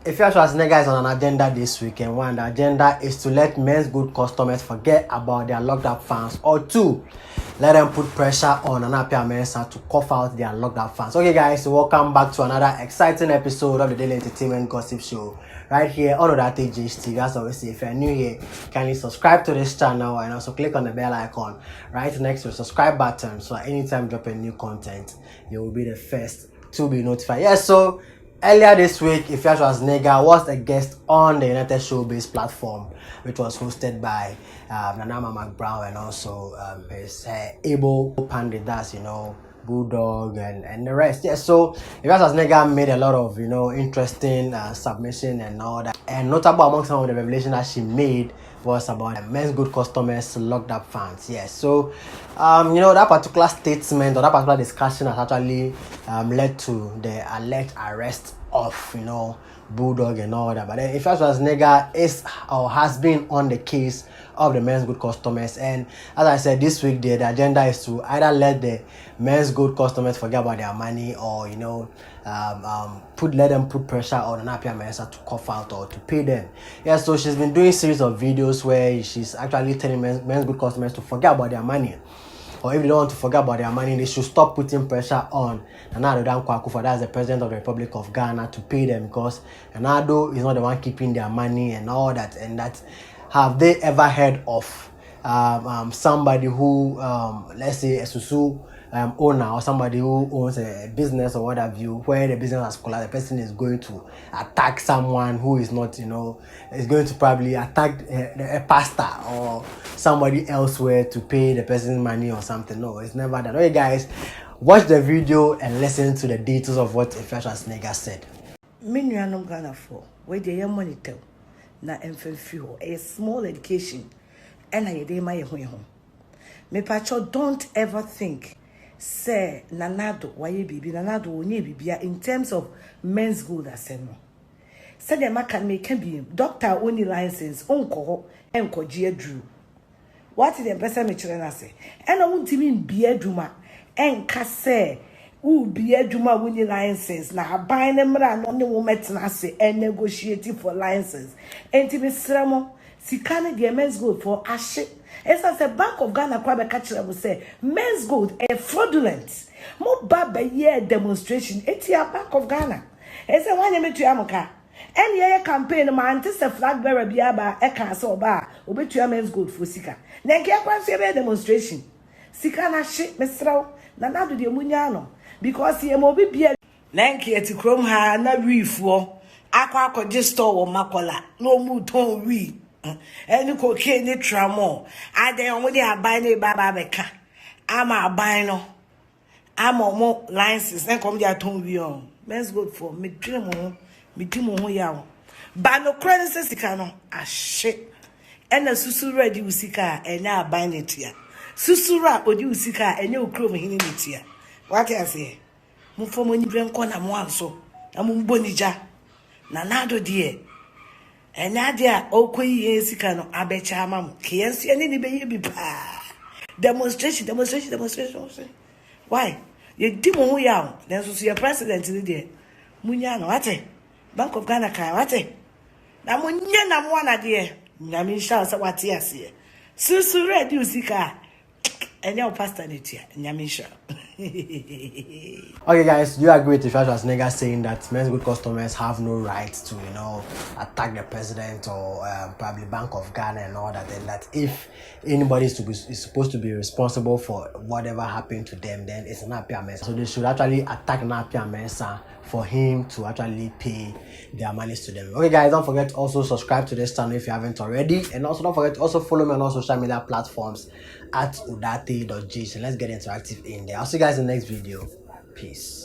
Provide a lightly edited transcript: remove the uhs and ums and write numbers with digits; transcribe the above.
Afia Schwarzenegger is on an agenda this week, and one, the agenda is to let Menzgold customers forget about their locked up fans, or two, let them put pressure on Nana Appiah Mensah to cough out their locked up fans. Okay guys, so welcome back to another exciting episode of the Daily Entertainment Gossip Show right here on Odate TV. As always, if you're new here, kindly subscribe to this channel and also click on the bell icon right next to the subscribe button, so at any time dropping new content, you will be the first to be notified. Yes, so earlier this week, Afia Schwarzenegger was a guest on the United Showbiz platform, which was hosted by Nana Brown and also his able pandit, that's Bulldog and the rest. Yeah, so Afia Schwarzenegger made a lot of interesting submission and all that. And notable among some of the revelations that she made was about Menzgold customers locked up fans. Yes, so that particular statement or that particular discussion has actually led to the alleged arrest of Bulldog and all that. But then Afia Schwarzenegger is or has been on the case of the Menzgold customers, and as I said, this week the agenda is to either let the Menzgold customers forget about their money, or let them put pressure on Nana Appiah Mensah to cough out or to pay them. Yeah, so she's been doing a series of videos where she's actually telling Menzgold customers to forget about their money, or if they don't want to forget about their money, they should stop putting pressure on Nana Akuffo Addo, that's the president of the Republic of Ghana, to pay them, because Nana Addo is not the one keeping their money and all that. And that, have they ever heard of somebody who, let's say a Susu owner, or somebody who owns a business or what have you, where the business has collapsed, the person is going to attack someone who is not, is going to probably attack a pastor or somebody elsewhere to pay the person's money or something? No, it's never done. Okay guys, watch the video and listen to the details of what Afia Schwarzenegger said. Menuanom Ghana for where the young money tell na emfefi a small education and I dey my home. Me pacho, don't ever think say Nanado waye bibi Nanado onye bibia in terms of Menzgold asemo. Say the man can make be doctor only license onko enko ji adru. What the person me chere na say and I won't even be aduma enka say who be aduma only license na buy them ra no ne wo metna say and negotiate for license enti me sramo sikane the Menzgold for ashe. As a Bank of Ghana Kwabe Catcher will say, Menzgold a fraudulent. Mo baba year demonstration. Etia Bank of Ghana. As a one you to Amoka. Any year campaign, man, this a flag bearer biaba, eka so ba, obe to Menzgold for Sika. Nenkia Kwanse demonstration. Sika na shit, Mr. Nanado de Munyano. Because he mobi beer. Nenkia to chrome ha na reefo. Aqua just store makola. No muton we. Any cocaine ni tramo. I dey only a buy ni baba beka. I'm a buy no. I'm a more license. Then come there to we on. Menzgold for me dream ho yaw. But no credit says sikano. A shit. And a susura di usika and ya buy it here. Susura odi usika and you chrome in it here. What I say? Mufo money bring corner one so. I'm bonija. Nanado dear. And Nadia, okay, Sikano, Abecha, Mam, Kiansi, and any baby pa. Demonstration. Why? You demo young, then so see a president in the day. Munyano, what? Bank of Ghana, what? Now, Munyana, one idea. Yamin shall say what he see. Susu red, you sika. And your pastor, Yamin shall. Okay guys, do you agree with Afia Schwarzenegger saying that Menzgold customers have no right to attack the president or probably Bank of Ghana and all that, and that if anybody is supposed to be responsible for whatever happened to them, then it's Nana Appiah Mensah. So they should actually attack Nana Appiah Mensah for him to actually pay their monies to them. Okay guys, don't forget to also subscribe to this channel if you haven't already, and also don't forget to also follow me on all social media platforms at udate.gh, and let's get interactive in there. I'll see you guys in the next video. Peace.